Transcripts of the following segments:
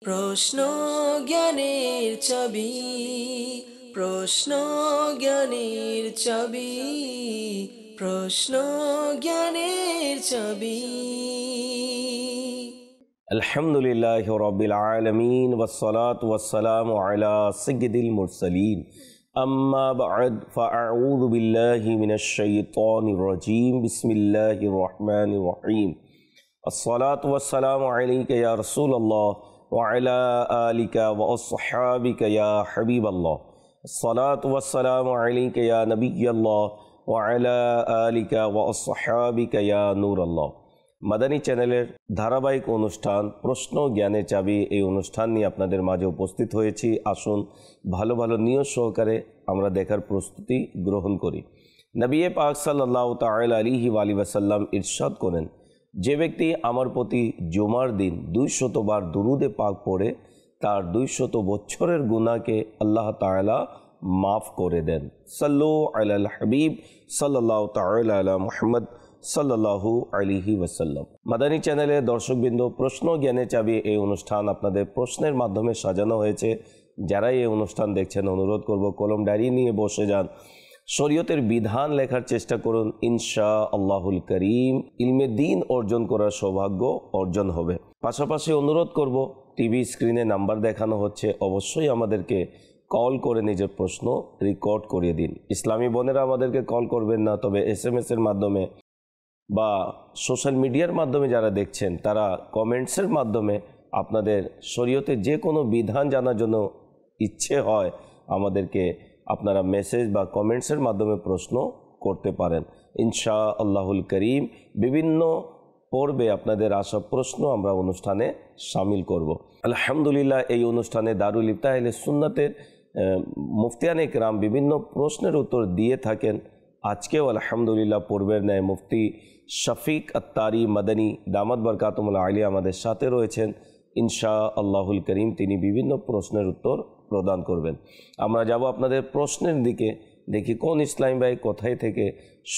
প্রশ্ন জ্ঞানের চাবি, প্রশ্ন জ্ঞানের চাবি, প্রশ্ন জ্ঞানের চাবি। আলহামদুলিল্লাহি রাব্বিল আলামিন ওয়াসসালাতু ওয়াসসালামু আলা সাইয়্যিদিল মুরসালিন আম্মা বা'দ ফাআউযু বিল্লাহি মিনাশ শাইতানির রাজীম বিসমিল্লাহির রহমানির রহিম আসসালাতু ওয়াসসালামু আলাইকা ইয়া রাসূলুল্লাহ ওয়া আলা আলিকা ওয়া আসহাবিকা ইয়া হাবিবাল্লাহ আসসালাতু ওয়াসসালামু আলাইকা ইয়া নবিয়্যাল্লাহ ওয়া আলা আলিকা ওয়া আসহাবিকা ইয়া নূরাল্লাহ। মাদানী চ্যানেলের ধারাবাহিক অনুষ্ঠান প্রশ্ন জ্ঞানের চাবি, এই অনুষ্ঠান নিয়ে আপনাদের মাঝে উপস্থিত হয়েছি। আসুন ভালো ভালো নিয়ত সহকারে আমরা দেখার প্রস্তুতি গ্রহণ করি। নবী পাক সাল্লাল্লাহু তাআলা আলাইহি ওয়াসাল্লাম ইরশাদ করেন, যে ব্যক্তি আমার প্রতি জুমার দিন 200 বার দুরুদে পাক পড়ে তার 200 বছরের গুনাহকে আল্লাহ তাআলা মাফ করে দেন। সাল্লু আলাল হাবিব সাল্লাল্লাহু তাআলা আলা মুহাম্মদ সাল্লাল্লাহু আলাইহি ওয়াসাল্লাম। মাদানী চ্যানেলের দর্শকবৃন্দ, প্রশ্ন জ্ঞানের চাবি এই অনুষ্ঠান আপনাদের প্রশ্নের মাধ্যমে সাজানো হয়েছে। যারা এই অনুষ্ঠান দেখছেন অনুরোধ করব কলম ডায়েরি নিয়ে বসে যান, শরীয়তের বিধান লেখার চেষ্টা করুন। ইনশাআল্লাহুল করিম ইলমে দ্বীন অর্জন করার সৌভাগ্য অর্জন হবে। পাশাপাশি অনুরোধ করব, টিভি স্ক্রিনে নাম্বার দেখানো হচ্ছে, অবশ্যই আমাদেরকে কল করে নিজের প্রশ্ন রেকর্ড করিয়ে দিন। ইসলামী বোনেরা আমাদেরকে কল করবেন না, তবে SMS এর মাধ্যমে বা সোশ্যাল মিডিয়ার মাধ্যমে যারা দেখছেন তারা কমেন্টসের মাধ্যমে আপনাদের শরীয়তের যে কোনো বিধান জানার জন্য ইচ্ছে হয় আমাদেরকে আপনারা মেসেজ বা কমেন্টসের মাধ্যমে প্রশ্ন করতে পারেন। ইনশাআল্লাহুল করিম বিভিন্ন পর্বে আপনাদের আসা প্রশ্ন আমরা অনুষ্ঠানে শামিল করব। আলহামদুলিল্লাহ, এই অনুষ্ঠানে দারুল ইফতাহ আহলে সুন্নাতের মুফতিয়ানে কেরাম বিভিন্ন প্রশ্নের উত্তর দিয়ে থাকেন। আজকেও আলহামদুলিল্লাহ পূর্বের ন্যায় মুফতি শফিক আত্তারি মাদানী দামাত বরকাতুহুল আলিয়া আমাদের সাথে রয়েছেন। ইনশাআল্লাহুল করিম তিনি বিভিন্ন প্রশ্নের উত্তর প্রদান করবেন। আমরা যাব আপনাদের প্রশ্নের দিকে, দেখি কোন ইসলামী ভাই কোথায় থেকে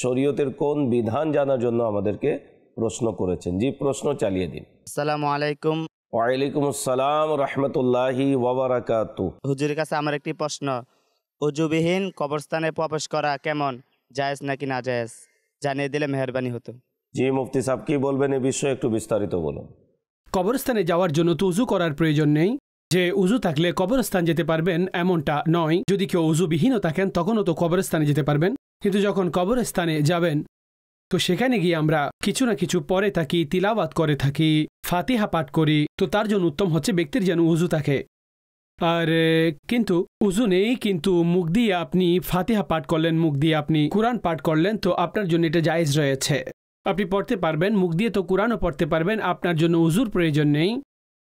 শরীয়তের কোন বিধান জানার জন্য আমাদেরকে প্রশ্ন করেছেন। জি, প্রশ্ন চালিয়ে দিন। আসসালামু আলাইকুম। ওয়ালাইকুম আসসালাম রাহমাতুল্লাহি ওয়া বারাকাতুহু। হুজুরের কাছে আমার একটি প্রশ্ন, অজুবিহীন কবরস্থানে প্রবেশ করা কেমন, জায়েজ নাকি না জায়েজ, জানিয়ে দিলে মেহেরবানি হতো। জি মুফতি সাহেব, কি বলবেন এই বিষয়ে একটু বিস্তারিত বলুন। কবরস্থানে যাওয়ার জন্য তো উজু করার প্রয়োজন নেই। যে উজু থাকলে কবরস্থান যেতে পারবেন এমনটা নয়। যদি কেউ উজুবিহীনও থাকেন তখনও তো কবরস্থানে যেতে পারবেন। কিন্তু যখন কবরস্থানে যাবেন তো সেখানে গিয়ে আমরা কিছু না কিছু পড়ে থাকি, তিলাওয়াত করে থাকি, ফাতিহা পাঠ করি। তো তার জন্য উত্তম হচ্ছে ব্যক্তির যেন উজু থাকে। আর কিন্তু উজু নেই, কিন্তু মুখ দিয়ে আপনি ফাতিহা পাঠ করলেন, মুখ দিয়ে আপনি কুরআন পাঠ করলেন, তো আপনার জন্য এটা জায়েজ রয়েছে। আপনি পড়তে পারবেন, মুখ দিয়ে তো কুরআনও পড়তে পারবেন, আপনার জন্য উজুর প্রয়োজন নেই।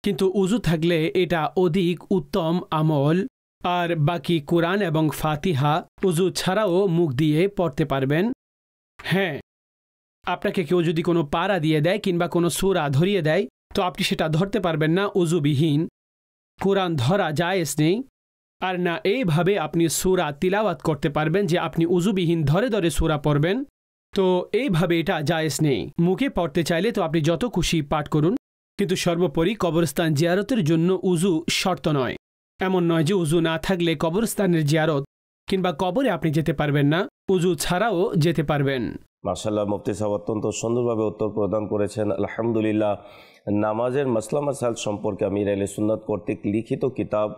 কিন্তু উজু থাকলে এটা অধিক উত্তম আমল। আর বাকি কুরআন এবং ফাতিহা উজু ছাড়াও মুখ দিয়ে পড়তে পারবেন। হ্যাঁ, আপনাকে কেউ যদি কোনো পারা দিয়ে দেয় কিংবা কোনো সূরা ধরিয়ে দেয় তো আপনি সেটা ধরতে পারবেন না। উজুবিহীন কুরআন ধরা জায়েজ নেই। আর না এইভাবে আপনি সূরা তিলাওয়াত করতে পারবেন যে আপনি উজুবিহীন ধরে ধরে সূরা পড়বেন, তো এইভাবে এটা জায়েজ নেই। মুখে পড়তে চাইলে তো আপনি যত খুশি পাঠ করুন, কিন্তু সর্বোপরি কবরস্থান জিয়ারতের জন্য উজু শর্ত নয়। এমন নয় যে উজু না থাকলে কবরস্থানের জিয়ারত কিংবা কবরে আপনি যেতে পারবেন না, উজু ছাড়াও যেতে পারবেন। মাশাআল্লাহ, মুফতি সাহেব অত্যন্ত সুন্দরভাবে উত্তর প্রদান করেছেন। আলহামদুলিল্লাহ, নামাজের মাসলা মাসাইল সম্পর্কে আমির আহলে সুন্নাত কর্তৃক লিখিত কিতাব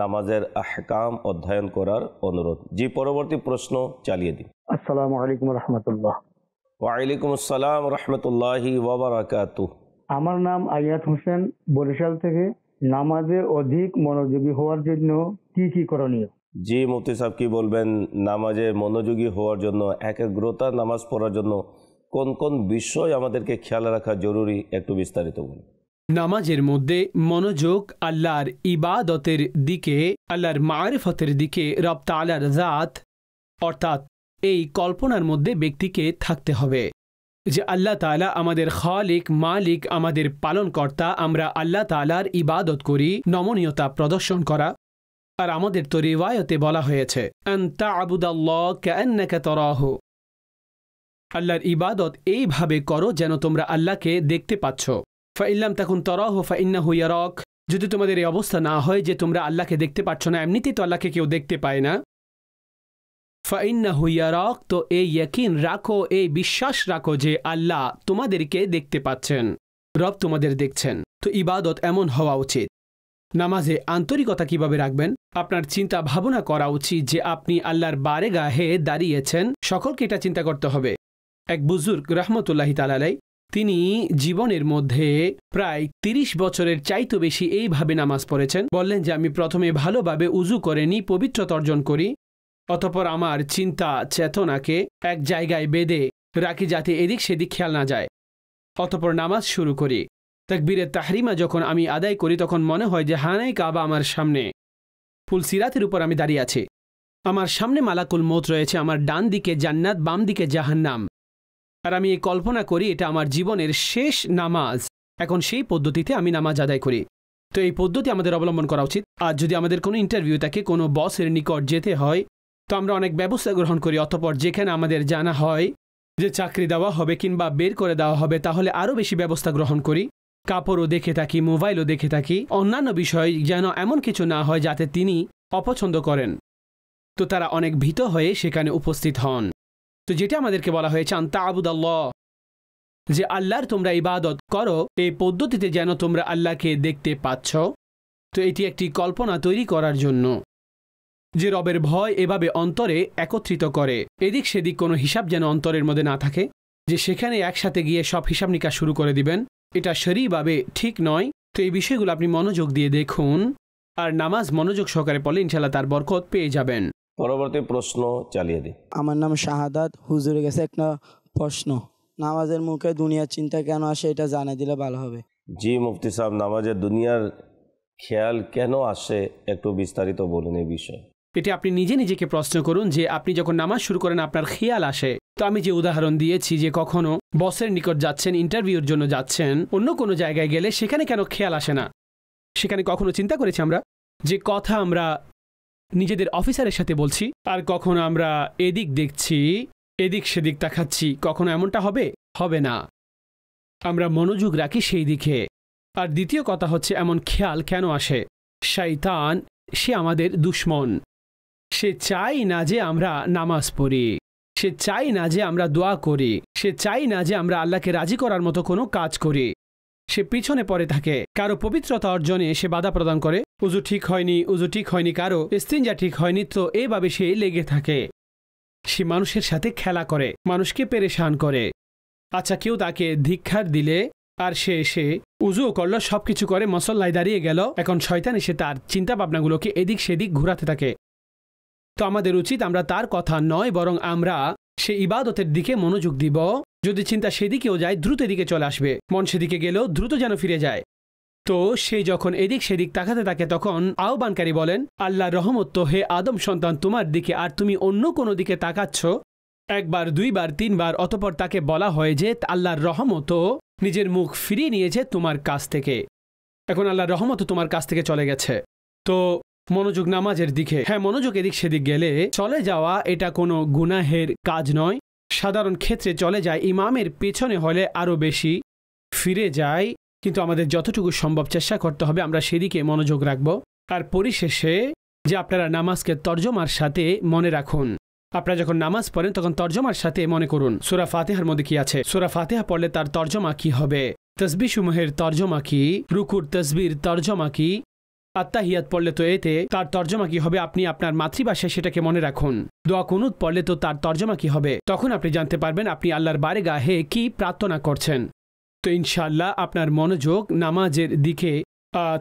নামাজের আহকাম অধ্যয়ন করার অনুরোধ। জি, পরবর্তী প্রশ্ন চালিয়ে দিন। আসসালামু আলাইকুম রহমতুল্লাহ। ওয়ালাইকুম আসসালাম রহমতুল্লাহি ওয়া বারাকাতুহু। আমার নাম আয়াত হোসেন, বরিশাল থেকে। নামাজে অধিক মনোযোগী হওয়ার জন্য কি কি করণীয়? জি মুফতি সাহেব, কি বলবেন নামাজে মনোযোগী হওয়ার জন্য, একাগ্রতা নামাজ পড়ার জন্য কোন কোন বিষয় আমাদেরকে খেয়াল রাখা জরুরি, একটু বিস্তারিত বলুন। নামাজের মধ্যে মনোযোগ আল্লাহর ইবাদতের দিকে, আল্লাহর মারিফতের দিকে, রব তাআলার জাত অর্থাৎ এই কল্পনার মধ্যে ব্যক্তিকে থাকতে হবে যে আল্লাহ তাআলা আমাদের খালিক, মালিক, আমাদের পালনকর্তা। আমরা আল্লাহ তাআলার ইবাদত করি, নমনীয়তা প্রদর্শন করা। আর আমাদের তো রিওয়ায়াতে বলা হয়েছে আন তা'বুদাল্লাহ কাআন্নাকা তারাহু, আল্লাহর ইবাদত এইভাবে করো যেন তোমরা আল্লাহকে দেখতে পাচ্ছ। ফাইল্লাম তাকুন তারাহু ফাইন্নাহু ইয়ারাক, যদি তোমাদের এই অবস্থা না হয় যে তোমরা আল্লাহকে দেখতে পাচ্ছ না, এমনিতেই তো আল্লাহকে কেউ দেখতে পায় না, ফাইন্নাহু ইয়ারাক, তো এই ইয়াকিন রাখো, এই বিশ্বাস রাখো যে আল্লাহ তোমাদেরকে দেখতে পাচ্ছেন, রব তোমাদের দেখছেন। তো ইবাদত এমন হওয়া উচিত। নামাজে আন্তরিকতা কিভাবে রাখবেন? আপনার চিন্তা ভাবনা করা উচিত যে আপনি আল্লাহর বারেগাহে দাঁড়িয়েছেন। সকলকে এটা চিন্তা করতে হবে। এক বুজুর্গ রহমতুল্লাহি তাআলা আলাইহি, তিনি জীবনের মধ্যে প্রায় ৩০ বছরের চাইতে বেশি এইভাবে নামাজ পড়েছেন। বললেন যে আমি প্রথমে ভালোভাবে উজু করে নিই, পবিত্রতা অর্জন করি, অতঃপর আমার চিন্তা চেতনাকে এক জায়গায় বেঁধে রাখি যাতে এদিক সেদিক খেয়াল না যায়। অতঃপর নামাজ শুরু করি। তাকবীরে তাহরিমা যখন আমি আদায় করি তখন মনে হয় যে হানাই কাবা আমার সামনে, ফুল সিরাতের উপর আমি দাঁড়িয়ে আছি, আমার সামনে মালাকুল মৌত রয়েছে, আমার ডান দিকে জান্নাত, বাম দিকে জাহান্নাম, আর আমি এই কল্পনা করি এটা আমার জীবনের শেষ নামাজ। এখন সেই পদ্ধতিতে আমি নামাজ আদায় করি। তো এই পদ্ধতি আমাদের অবলম্বন করা উচিত। আর যদি আমাদের কোনো ইন্টারভিউ থাকে, কোনো বসের নিকট যেতে হয়, তো আমরা অনেক ব্যবস্থা গ্রহণ করি। অতঃপর যেখানে আমাদের জানা হয় যে চাকরি দেওয়া হবে কিংবা বের করে দেওয়া হবে, তাহলে আরও বেশি ব্যবস্থা গ্রহণ করি। কাপড়ও দেখে থাকি, মোবাইলও দেখে থাকি, অন্যান্য বিষয় যেন এমন কিছু না হয় যাতে তিনি অপছন্দ করেন। তো তারা অনেক ভীত হয়ে সেখানে উপস্থিত হন। তো যেটা আমাদেরকে বলা হয়েছে আনতা আবুদাল্লাহ, যে আল্লাহর তোমরা ইবাদত করো, এই পদ্ধতিতে যেন তোমরা আল্লাহকে দেখতে পাচ্ছ। তো এটি একটি কল্পনা তৈরি করার জন্য যে রবের ভয় এভাবে অন্তরে একত্রিত করে। এদিক সেদিক কোনো হিসাব যেন অন্তরের মধ্যে না থাকে, যে সেখানে একসাথে গিয়ে সব হিসাব নিকাশ শুরু করে দিবেন, এটা শরীভাবে ঠিক নয়। তো এই বিষয়গুলো আপনি মনোযোগ দিয়ে দেখুন, আর নামাজ মনোযোগ সহকারে পড়লে ইনশাআল্লাহ তার বরকত পেয়ে যাবেন। পরবর্তী প্রশ্ন চালিয়ে দিই। আমার নাম শাহাদাত। হুজুরের কাছে একটা প্রশ্ন, নামাজের মুখে দুনিয়ার চিন্তা কেন আসে এটা জানিয়ে দিলে ভালো হবে। জি মুফতি সাহেব, নামাজে দুনিয়ার খেয়াল কেন আসে একটু বিস্তারিত বলুন এই বিষয়ে। এটি আপনি নিজে নিজেকে প্রশ্ন করুন যে আপনি যখন নামাজ শুরু করেন আপনার খেয়াল আসে। তো আমি যে উদাহরণ দিয়েছি যে কখনো বসের নিকট যাচ্ছেন, ইন্টারভিউর জন্য যাচ্ছেন, অন্য কোনো জায়গায় গেলে সেখানে কেন খেয়াল আসে না? সেখানে কখনো চিন্তা করেছি আমরা যে কথা আমরা নিজেদের অফিসারের সাথে বলছি, আর কখনো আমরা এদিক দেখছি, এদিক সেদিক তাকাচ্ছি, কখনো এমনটা হবে? হবে না। আমরা মনোযোগ রাখি সেই দিকে। আর দ্বিতীয় কথা হচ্ছে এমন খেয়াল কেন আসে? শয়তান সে আমাদের দুশমন। সে চাই না যে আমরা নামাজ পড়ি, সে চাই না যে আমরা দোয়া করি, সে চাই না যে আমরা আল্লাহকে রাজি করার মতো কোনো কাজ করি। সে পিছনে পড়ে থাকে, কারো পবিত্রতা অর্জনে সে বাধা প্রদান করে। উজু ঠিক হয়নি, উজু ঠিক হয়নি, কারো ইস্তিনজা ঠিক হয়নি, তো এইভাবে সে লেগে থাকে। সে মানুষের সাথে খেলা করে, মানুষকে পেরেশান করে। আচ্ছা, কেউ তাকে ধিক্কার দিলে আর সে এসে উজুও করলো, সব কিছু করে, মসল্লায় দাঁড়িয়ে গেল, এখন শয়তান এসে তার চিন্তা ভাবনাগুলোকে এদিক সেদিক ঘুরাতে থাকে। তো আমাদের উচিত আমরা তার কথা নয়, বরং আমরা সে ইবাদতের দিকে মনোযোগ দিব। যদি চিন্তা সেদিকেও যায়, দ্রুত এদিকে চলে আসবে। মন সেদিকে গেলেও দ্রুত যেন ফিরে যায়। তো সে যখন এদিক সেদিক তাকাতে থাকে তখন আহ্বানকারী বলেন, আল্লাহর রহমত তো হে আদম সন্তান তোমার দিকে, আর তুমি অন্য কোনো দিকে তাকাচ্ছ একবার, দুইবার, তিনবার। অতঃপর তাকে বলা হয় যে আল্লাহর রহমত নিজের মুখ ফিরিয়ে নিয়েছে তোমার কাছ থেকে, এখন আল্লাহর রহমত তোমার কাছ থেকে চলে গেছে। তো মনোযোগ নামাজের দিকে। হ্যাঁ, মনোযোগ এদিক সেদিক গেলে চলে যাওয়া এটা কোনো গুনাহের কাজ নয়। সাধারণ ক্ষেত্রে চলে যায়, ইমামের পেছনে হলে আরও বেশি ফিরে যায়। কিন্তু আমাদের যতটুকু সম্ভব চেষ্টা করতে হবে আমরা সেদিকে মনোযোগ রাখব। আর পরিশেষে যে আপনারা নামাজকে তর্জমার সাথে মনে রাখুন। আপনারা যখন নামাজ পড়েন তখন তর্জমার সাথে মনে করুন সূরা ফাতিহার মধ্যে কি আছে, সূরা ফাতিহা পড়লে তার তর্জমা কি হবে, তাসবিহ সমূহের তর্জমা কি, রুকুর তাসবির তর্জমা কি, আত্তাহিয়াত পড়লে তো এতে তার তর্জমা কি হবে আপনি আপনার মাতৃভাষায় সেটাকে মনে রাখুন। দোয়া কুনুত পড়লে তো তার তর্জমা কি হবে, তখন আপনি জানতে পারবেন আপনি আল্লাহর বারেগাহে কি প্রার্থনা করছেন। তো ইনশাআল্লাহ আপনার মনোযোগ নামাজের দিকে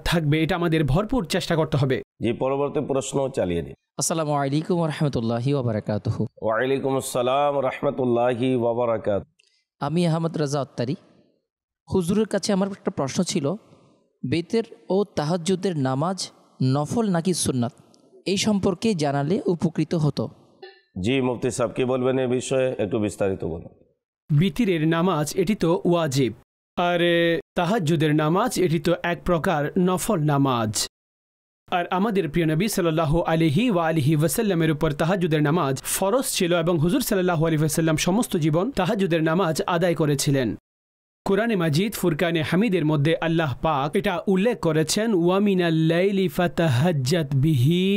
থাকবে। এটা আমাদের ভরপুর চেষ্টা করতে হবে। জি, পরবর্তী প্রশ্ন চালিয়ে দিন। আসসালামু আলাইকুম ওয়া রাহমাতুল্লাহি ওয়া বারাকাতুহু। ওয়া আলাইকুম আসসালাম ওয়া রাহমাতুল্লাহি ওয়া বারাকাতুহু। আমি আহমদ রাজা আত্তারি। হুজুরের কাছে আমার একটা প্রশ্ন ছিল, বেতের ও তাহাজ্জুদের নামাজ নফল নাকি সুন্নাত, এই সম্পর্কে জানালে উপকৃত হতো। জি মুফতি সাহেব, কি বলবেন এই বিষয়ে একটু বিস্তারিত বলুন। বিতিরের নামাজ এটি তো ওয়াজিব, আর তাহাজ্জুদের নামাজ এটি তো এক প্রকার নফল নামাজ। আর আমাদের প্রিয় নবী সাল্লাল্লাহু আলাইহি ওয়া আলিহি ওয়াসাল্লামের উপর তাহাজ্জুদের নামাজ ফরজ ছিল এবং হুজুর সাল্লাল্লাহু আলাইহি ওয়াসাল্লাম সমস্ত জীবন তাহাজ্জুদের নামাজ আদায় করেছিলেন। কোরআনে মাজিদ ফুরকানে হামিদের মধ্যে আল্লাহ পাক এটা উল্লেখ করেছেন ওয়ামিনাল লাইলি ফাতাহাজ্জাত বিহি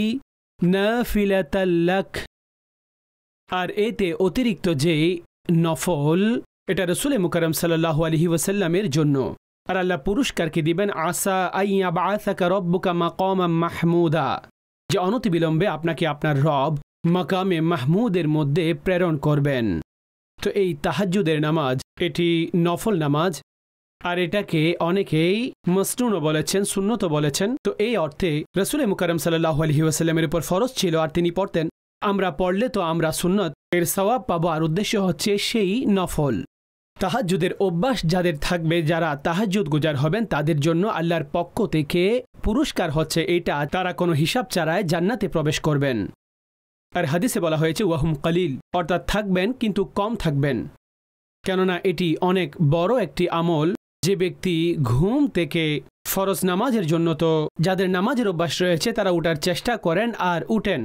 নাফিলাতাল লাক। আর এতে অতিরিক্ত যে নফল এটা রাসূল মুকাররম সাল্লাল্লাহু আলাইহি ওয়াসাল্লামের জন্য। আর আল্লাহ পুরস্কারকে দিবেন আসা আইয়া বাআসাকা রব্বুকা মাকামাম মাহমুদা, যে অনতিবিলম্বে আপনাকে আপনার রব মাকামে মাহমুদের মধ্যে প্রেরণ করবেন। তো এই তাহাজ্জুদের নামাজ এটি নফল নামাজ, আর এটাকে অনেকেই মাসনুনও বলেছেন, সুন্নতও বলেছেন। তো এই অর্থে রাসূল মুকাররম সাল্লাল্লাহু আলাইহি ওয়াসাল্লামের উপর ফরজ ছিল আর তিনি পড়তেন। আমরা পড়লে তো আমরা সুন্নত এর সওয়াব পাবো, আর উদ্দেশ্য হচ্ছে সেই নফল। তাহাজ্জুদের অভ্যাস যাদের থাকবে, যারা তাহাজ্জুদ গুজার হবেন, তাদের জন্য আল্লাহর পক্ষ থেকে পুরস্কার হচ্ছে এটা, তারা কোনো হিসাব ছাড়াই জান্নাতে প্রবেশ করবেন। আর হাদিসে বলা হয়েছে ওয়াহুম কালিল, অর্থাৎ থাকবেন কিন্তু কম থাকবেন, কেননা এটি অনেক বড় একটি আমল। যে ব্যক্তি ঘুম থেকে ফরজ নামাজের জন্য, তো যাদের নামাজের অভ্যাস রয়েছে তারা উঠার চেষ্টা করেন আর উঠেন,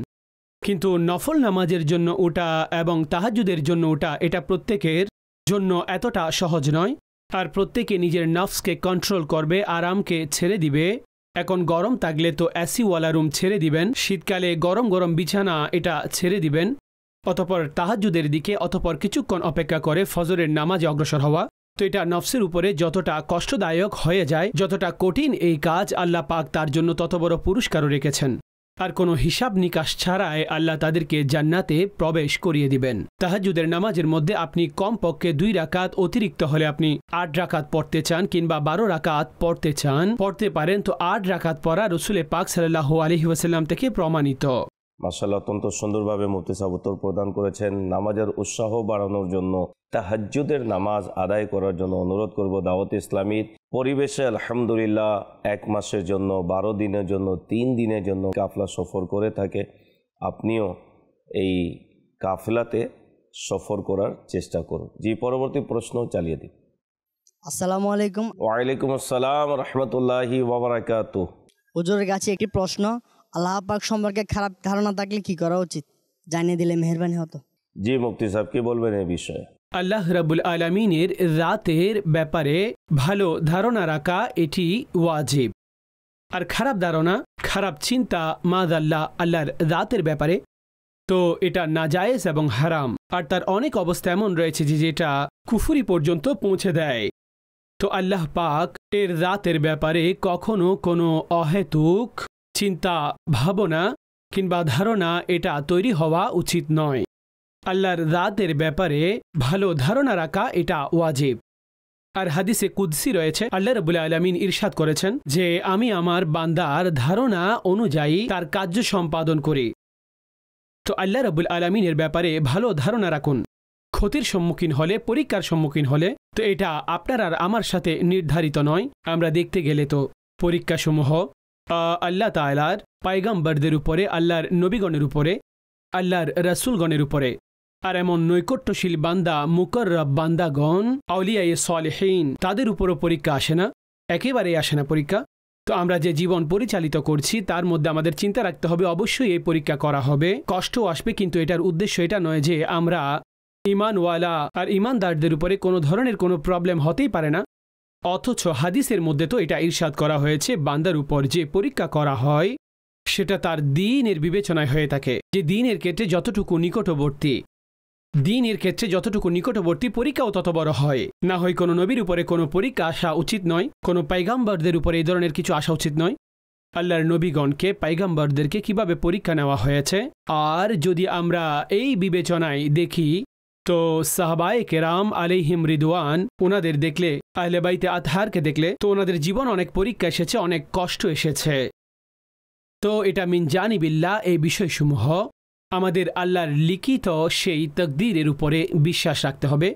কিন্তু নফল নামাজের জন্য উঠা এবং তাহাজ্জুদের জন্য উঠা এটা প্রত্যেকের জন্য এতটা সহজ নয়। আর প্রত্যেকে নিজের নফসকে কন্ট্রোল করবে, আরামকে ছেড়ে দিবে। এখন গরম থাকলে তো এসিওয়ালা রুম ছেড়ে দিবেন, শীতকালে গরম গরম বিছানা এটা ছেড়ে দিবেন, অতঃপর তাহাজ্জুদের দিকে অতঃপর কিছুক্ষণ অপেক্ষা করে ফজরের নামাজে অগ্রসর হওয়া। তো এটা নফসের উপরে যতটা কষ্টদায়ক হয়ে যায়, যতটা কঠিন এই কাজ, আল্লাহ পাক তার জন্য তত বড় পুরস্কারও রেখেছেন। আর কোনো হিসাব নিকাশ ছাড়াই আল্লাহ তাদেরকে জান্নাতে প্রবেশ করিয়ে দিবেন। তাহাজ্জুদের নামাজের মধ্যে আপনি কমপক্ষে 2 রাকাত, অতিরিক্ত হলে আপনি 8 রাকাত পড়তে চান কিংবা 12 রাকাত পড়তে চান, পড়তে পারেন। তো 8 রাকাত পড়া রাসূল পাক সাল্লাল্লাহু আলাইহি ওয়াসাল্লাম থেকে প্রমাণিত। মাশাআল্লাহ, অত্যন্ত সুন্দরভাবে মুফতি সাহেব উত্তর প্রদান করেছেন। নামাজের উৎসাহ বাড়ানোর জন্য, তাহাজ্জুদের নামাজ আদায় করার জন্য অনুরোধ করব দাওয়াত ইসলামীর পরিবেশে আলহামদুলিল্লাহ 1 মাসের জন্য, 12 দিনের জন্য, 3 দিনের জন্য কাফলা সফর করে থাকে। আপনিও এই কাফলাতে সফর করার চেষ্টা করুন। জি, পরবর্তী প্রশ্ন চালিয়ে দিন। আসসালামু আলাইকুম। ওয়ালাইকুম আসসালাম রহমতুল্লাহি ওয়া বারাকাতুহু। হুজুরের কাছে একটি প্রশ্ন, আল্লাহ পাক সম্পর্কে খারাপ ধারণা থাকলে কি করা উচিত, জানিয়ে দিলে মেহেরবানি হতো। জি মুফতি সাহেব, কি বলবেন এই বিষয়ে? আল্লাহ রাব্বুল আলামিনের রাতের ব্যাপারে ভালো ধারণা রাখা এটি ওয়াজিব। আর খারাপ ধারণা, খারাপ চিন্তা মাযআল্লাহ আল্লাহর রাতের ব্যাপারে, তো এটা নাজায়েজ এবং হারাম। আর তার অনেক অবস্থা এমন রয়েছে যেটা কুফরি পর্যন্ত পৌঁছে দেয়। তো আল্লাহ পাক এর রাতের ব্যাপারে কখনো কোনো অহেতুক চিন্তা, ভাবনা কিংবা ধারণা এটা তৈরি হওয়া উচিত নয়। আল্লাহর রাতের ব্যাপারে ভালো ধারণা রাখা এটা ওয়াজিব। আর হাদিসে কুদসি রয়েছে, আল্লাহ রাব্বুল আলামিন ইরশাদ করেছেন যে আমি আমার বান্দার ধারণা অনুযায়ী তার কার্য সম্পাদন করি। তো আল্লাহ রাব্বুল আলামিনের ব্যাপারে ভালো ধারণা রাখুন। ক্ষতির সম্মুখীন হলে, পরীক্ষার সম্মুখীন হলে, তো এটা আপনার আর আমার সাথে নির্ধারিত নয়। আমরা দেখতে গেলে তো পরীক্ষাসমূহ আল্লাহ তাআলার পয়গম্বরদের উপরে, আল্লাহর নবীগণের উপরে, আল্লাহর রাসূলগণের উপরে। আর এমন নৈকট্যশীল বান্দা, মুকররব বান্দাগণ, আউলিয়ায়ে সালেহীন, তাদের উপরও পরীক্ষা আসে না, একেবারেই আসে না পরীক্ষা। তো আমরা যে জীবন পরিচালিত করছি তার মধ্যে আমাদের চিন্তা রাখতে হবে, অবশ্যই এই পরীক্ষা করা হবে, কষ্টও আসবে, কিন্তু এটার উদ্দেশ্য এটা নয় যে আমরা ইমানওয়ালা আর ইমানদারদের উপরে কোনো ধরনের কোনো প্রবলেম হতেই পারে না। অথচ হাদিসের মধ্যে তো এটা ইরশাদ করা হয়েছে, বান্দার উপর যে পরীক্ষা করা হয় সেটা তার দ্বীনের বিবেচনায় হয়ে থাকে। যে দ্বীনের ক্ষেত্রে যতটুকু নিকটবর্তী, দ্বীনের ক্ষেত্রে যতটুকু নিকটবর্তী, পরীক্ষাও তত বড় হয়। না হয় কোনো নবীর উপরে কোনো পরীক্ষা আসা উচিত নয়, কোনো পয়গম্বরদের উপরে এই ধরনের কিছু আসা উচিত নয়। আল্লাহর নবীগণকে, পয়গম্বরদেরকে কিভাবে পরীক্ষা নেওয়া হয়েছে। আর যদি আমরা এই বিবেচনায় দেখি, তো সাহাবায়ে কেরাম আলাইহিম রিদওয়ান, ওনাদের দেখলে, আহলে বাইতে আতহারকে দেখলে, তো ওনাদের জীবন অনেক পরীক্ষা এসেছে, অনেক কষ্ট এসেছে। তো এটা মিন জানিবিল্লাহ, এই বিষয়সমূহ আমাদের আল্লাহর লিখিত সেই তাকদীরের উপরে বিশ্বাস রাখতে হবে।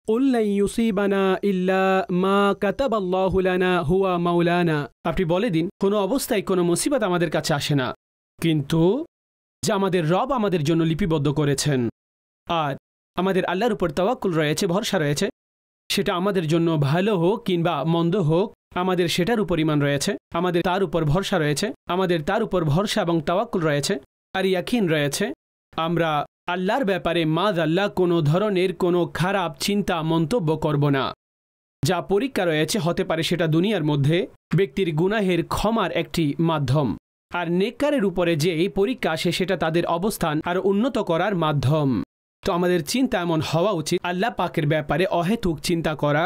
উল্লা ইউসিবানা ইল্লা মা কাতাবাল্লাহু লানা হুয়া মাওলানা। আপনি বলে দিন, কোনো অবস্থায় কোনো মুসিবত আমাদের কাছে আসে না, কিন্তু যা আমাদের রব আমাদের জন্য লিপিবদ্ধ করেছেন, আর আমাদের আল্লাহর উপর তাওয়াক্কুল রয়েছে, ভরসা রয়েছে, সেটা আমাদের জন্য ভালো হোক কিংবা মন্দ হোক, আমাদের সেটার উপর ঈমান রয়েছে, আমাদের তার উপর ভরসা রয়েছে, আমাদের তার উপর ভরসা এবং তাওয়াক্কুল রয়েছে, আর ইয়াকিন রয়েছে। আমরা আল্লাহর ব্যাপারে মাযআল্লাহ কোনো ধরনের কোনো খারাপ চিন্তা, মন্তব্য করব না। যা পরীক্ষা রয়েছে হতে পারে সেটা দুনিয়ার মধ্যে ব্যক্তির গুনাহের ক্ষমার একটি মাধ্যম, আর নেককারের উপরে যে এই পরীক্ষা আসে সেটা তাদের অবস্থান আরও উন্নত করার মাধ্যম। তো আমাদের চিন্তা এমন হওয়া উচিত, আল্লাহ পাকের ব্যাপারে অহেতুক চিন্তা করা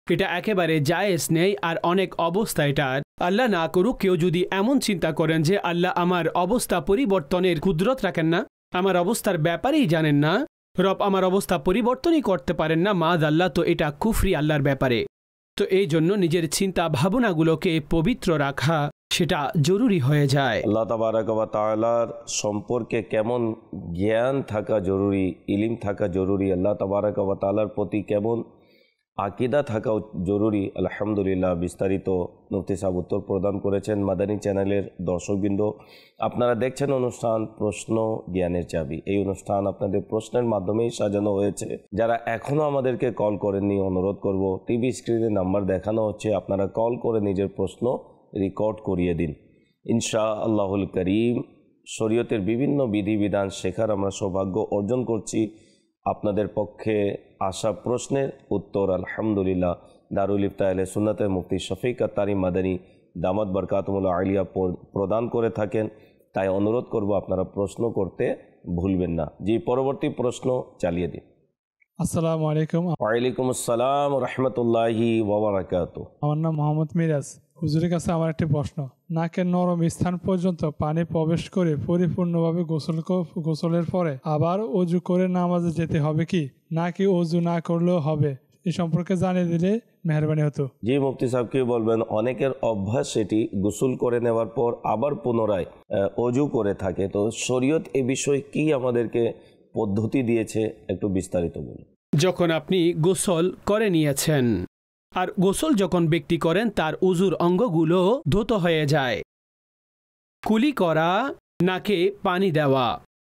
এটা একেবারে জায়েজ নেই। আর অনেক অবস্থা এটা আল্লাহ না করুক কেউ যদি এমন চিন্তা করেন যে আল্লাহ আমার অবস্থা পরিবর্তনের কুদরত রাখেন না, আমার অবস্থার ব্যাপারেই জানেন না, রব আমার অবস্থা পরিবর্তনই করতে পারেন না, মাদ আল্লাহ, তো এটা কুফরি আল্লাহর ব্যাপারে। তো এই জন্য নিজের চিন্তা ভাবনাগুলোকে পবিত্র রাখা সেটা জরুরি হয়ে যায়। আল্লাহ তাবারাক ওয়া তাআলার সম্পর্কে কেমন জ্ঞান থাকা জরুরি, ইলম থাকা জরুরি, আল্লাহ তাবারাক ওয়া তাআলার প্রতি কেমন আকীদা থাকা জরুরি, আলহামদুলিল্লাহ বিস্তারিত মুফতি সাহেব উত্তর প্রদান করেছেন। মাদানী চ্যানেলের দর্শকবৃন্দ, আপনারা দেখছেন অনুষ্ঠান প্রশ্ন জ্ঞানের চাবি। এই অনুষ্ঠান আপনাদের প্রশ্নের মাধ্যমেই সাজানো হয়েছে। যারা এখনও আমাদেরকে কল করেননি, অনুরোধ করব, টিভি স্ক্রিনে নাম্বার দেখানো হচ্ছে, আপনারা কল করে নিজের প্রশ্ন রেকর্ড করিয়ে দিন। ইনশা আল্লাহুল করিম শরীয়তের বিভিন্ন বিধিবিধান শেখার আমরা সৌভাগ্য অর্জন করছি। আপনাদের পক্ষে আসা প্রশ্নের উত্তর আলহামদুলিল্লাহ দারুল ইফতা আহলে সুন্নাতের মুফতি শফিক আত-তারিম মাদানী দামাত বরকাতুহুল আলিয়া প্রদান করে থাকেন। তাই অনুরোধ করব আপনারা প্রশ্ন করতে ভুলবেন না। জি, পরবর্তী প্রশ্ন চালিয়ে দিন। আসসালামু আলাইকুম। ওয়ালাইকুম আসসালাম রাহমাতুল্লাহি ওয়া বারাকাতুহু। আমার নাম মোহাম্মদ মিরাজ। হুজুরের কাছে আমার একটি প্রশ্ন, নাকের নরম স্থান পর্যন্ত পানি প্রবেশ করে পরিপূর্ণভাবে গোসলের পরে আবার অজু করে নামাজে যেতে হবে কি, নাকি অজু না করলেও হবে? এই সম্পর্কে জানিয়ে দিলে মেহেরবানি হতো। জি, মুফতি সাহেব কি বলবেন? অনেকের অভ্যাস সেটি গোসল করে নেওয়ার পর আবার পুনরায় অজু করে থাকে। তো শরীয়ত এ বিষয়ে কি আমাদেরকে পদ্ধতি দিয়েছে, একটু বিস্তারিত বলুন। যখন আপনি গোসল করে নিয়েছেন, আর গোসল যখন ব্যক্তি করেন তার উজুর অঙ্গগুলো ধৌত হয়ে যায়, কুলি করা, নাকে পানি দেওয়া,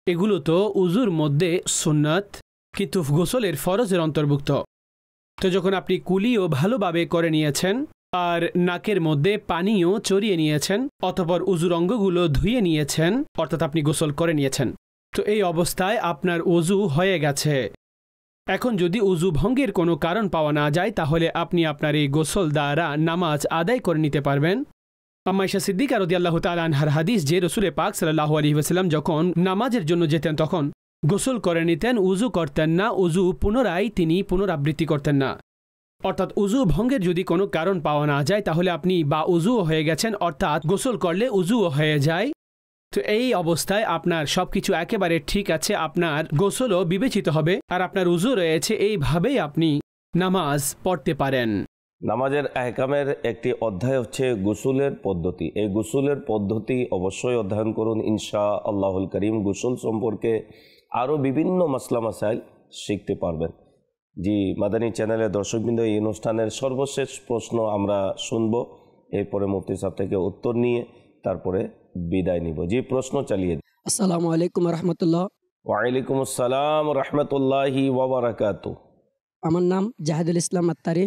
এগুলো তো উজুর মধ্যে সুন্নাত কিন্তু গোসলের ফরজের অন্তর্ভুক্ত। তো যখন আপনি কুলিও ভালোভাবে করে নিয়েছেন আর নাকের মধ্যে পানিও চড়িয়ে নিয়েছেন, অতঃপর উজুর অঙ্গগুলো ধুয়ে নিয়েছেন, অর্থাৎ আপনি গোসল করে নিয়েছেন, তো এই অবস্থায় আপনার ওযু হয়ে গেছে। এখন যদি উজু ভঙ্গের কোনো কারণ পাওয়া না যায় তাহলে আপনি আপনার এই গোসল দ্বারা নামাজ আদায় করে নিতে পারবেন। আম্মা আয়েশা সিদ্দিকা রাদিয়াল্লাহু তাআলা আনহার হাদিস যে রাসূল পাক সাল্লাল্লাহু আলাইহি ওয়াসাল্লাম যখন নামাজের জন্য যেতেন তখন গোসল করে নিতেন, উজু করতেন না, উজু পুনরায় তিনি পুনরাবৃত্তি করতেন না। অর্থাৎ উজু ভঙ্গের যদি কোনো কারণ পাওয়া না যায় তাহলে আপনি বা উজুও হয়ে গেছেন, অর্থাৎ গোসল করলে উজুও হয়ে যায়। তো এই অবস্থায় আপনার সবকিছু একেবারে ঠিক আছে, আপনার গোসলও বিবেচিত হবে আর আপনার উজু রয়েছে, এইভাবেই আপনি নামাজ পড়তে পারেন। নামাজের আহকামের একটি অধ্যায় হচ্ছে গোসলের পদ্ধতি। এই গোসলের পদ্ধতি অবশ্যই অধ্যয়ন করুন ইনশা আল্লাহুল করিম। গোসল সম্পর্কে আরও বিভিন্ন মাসলা মাসাইল শিখতে পারবেন। জি, মাদানী চ্যানেলের দর্শকবৃন্দ, এই অনুষ্ঠানের সর্বশেষ প্রশ্ন আমরা শুনব, এরপরে মুফতি সাহেব থেকে উত্তর নিয়ে তারপরে বিদায় নিব। জি, প্রশ্ন চালিয়ে দিন। আসসালামু আলাইকুম রহমতুল্লাহ। ওয়ালাইকুম আসসালাম রহমতুল্লাহি ওয়া বারাকাতুহু। আমার নাম জাহিদুল ইসলাম আত্তারি।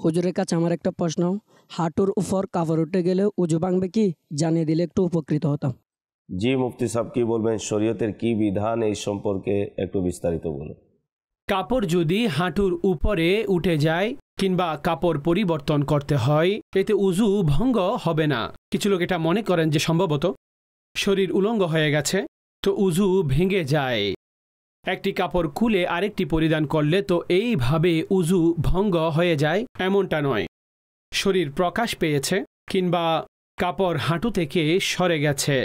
হুজুরের কাছে আমার একটা প্রশ্ন, হাঁটুর উপর কাপড় উঠে গেলে উজু ভাঙবে কি, জানিয়ে দিলে একটু উপকৃত হতাম। জি, মুফতি সাহেব কি বলবেন? শরীয়তের কি বিধান এই সম্পর্কে একটু বিস্তারিত বলুন। কাপড় যদি হাঁটুর উপরে উঠে যায় কিংবা কাপড় পরিবর্তন করতে হয় এতে উজু ভঙ্গ হবে না। কিছু লোক এটা মনে করেন যে সম্ভবত শরীর উলঙ্গ হয়ে গেছে তো উজু ভেঙে যায়, একটি কাপড় খুলে আরেকটি পরিধান করলে তো এইভাবে উজু ভঙ্গ হয়ে যায়, এমনটা নয়। শরীর প্রকাশ পেয়েছে কিংবা কাপড় হাঁটু থেকে সরে গেছে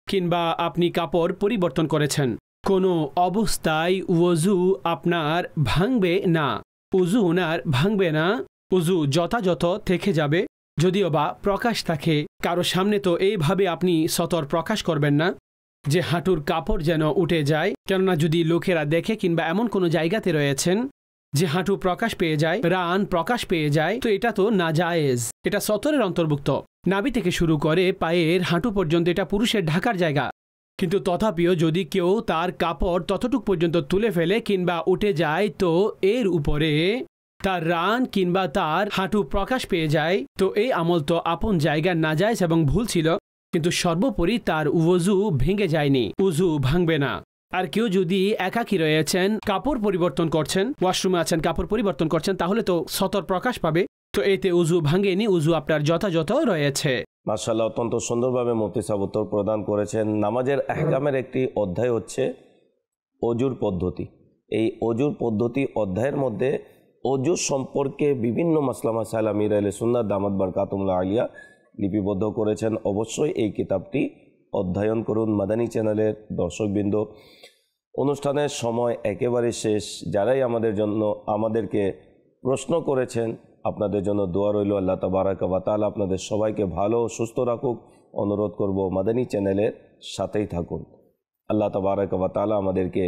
কিংবা আপনি কাপড় পরিবর্তন করেছেন, কোনো অবস্থায় উজু আপনার ভাঙবে না, উজু ওনার ভাঙবে না, উজু যথাযথ থেকে যাবে। যদিও বা প্রকাশ থাকে কারো সামনে তো এইভাবে আপনি সতর প্রকাশ করবেন না যে হাঁটুর কাপড় যেন উঠে যায়, কেননা যদি লোকেরা দেখে কিংবা এমন কোনো জায়গাতে রয়েছেন যে হাঁটু প্রকাশ পেয়ে যায়, রান প্রকাশ পেয়ে যায়, তো এটা তো নাজায়েজ, এটা সতরের অন্তর্ভুক্ত। নাভি থেকে শুরু করে পায়ের হাঁটু পর্যন্ত এটা পুরুষের ঢাকার জায়গা, কিন্তু তথাপিও যদি কেউ তার কাপড় ততটুক পর্যন্ত তুলে ফেলে কিংবা উঠে যায় তো এর উপরে তার রান কিংবা তার হাঁটু প্রকাশ পেয়ে যায়, তো এই আমল তো আপন জায়গার নাজায়েজ এবং ভুল ছিল, কিন্তু সর্বোপরি তার উজু ভেঙে যায়নি, উজু ভাঙবে না। আর কেউ যদি একাকী রয়েছেন, কাপড় পরিবর্তন করছেন, ওয়াশরুমে আছেন, কাপড় পরিবর্তন করছেন, তাহলে তো সতর প্রকাশ পাবে, তো এতে উজু ভাঙেনি, উজু আপনার যথাযথ রয়েছে। মাশাআল্লাহ, অত্যন্ত সুন্দরভাবে মুফতি সাহেব উত্তর প্রদান করেছেন। নামাজের আহকামের একটি অধ্যায় হচ্ছে অজুর পদ্ধতি। এই অজুর পদ্ধতি অধ্যায়ের মধ্যে অজু সম্পর্কে বিভিন্ন মাসলা মাসাইল আমির আহলে সুন্নাত দামাত বারকাতুহুল্লাহ আলিয়া লিপিবদ্ধ করেছেন। অবশ্যই এই কিতাবটি অধ্যয়ন করুন। মাদানী চ্যানেলের দর্শকবৃন্দ, অনুষ্ঠানের সময় একেবারে শেষ। যারাই আমাদেরকে প্রশ্ন করেছেন, আপনাদের জন্য দোয়া রইল। আল্লাহ তাবারাকা ওয়া তাআলা আপনাদের সবাইকে ভালো ও সুস্থ রাখুক। অনুরোধ করব মাদানী চ্যানেলের সাথেই থাকুন। আল্লাহ তাবারাকা ওয়া তাআলা আমাদেরকে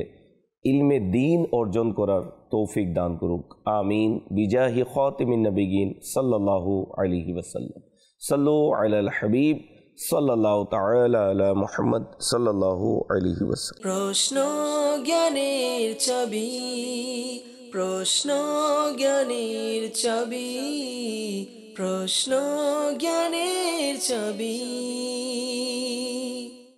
ইলমে দ্বীন অর্জন করার তৌফিক দান করুক। আমিন। বিজাহি খাতিমিন নবিয়িন সাল্লাল্লাহু আলাইহি ওয়াসাল্লাম। সাল্লু আলাল হাবিব সাল্লাল্লাহু তাআলা আলা মুহাম্মদ সাল্লাল্লাহু আলাইহি ওয়াসাল্লাম। প্রশ্ন জ্ঞানের চাবি, প্রশ্ন জ্ঞানের চাবি, প্রশ্ন জ্ঞানের চাবি।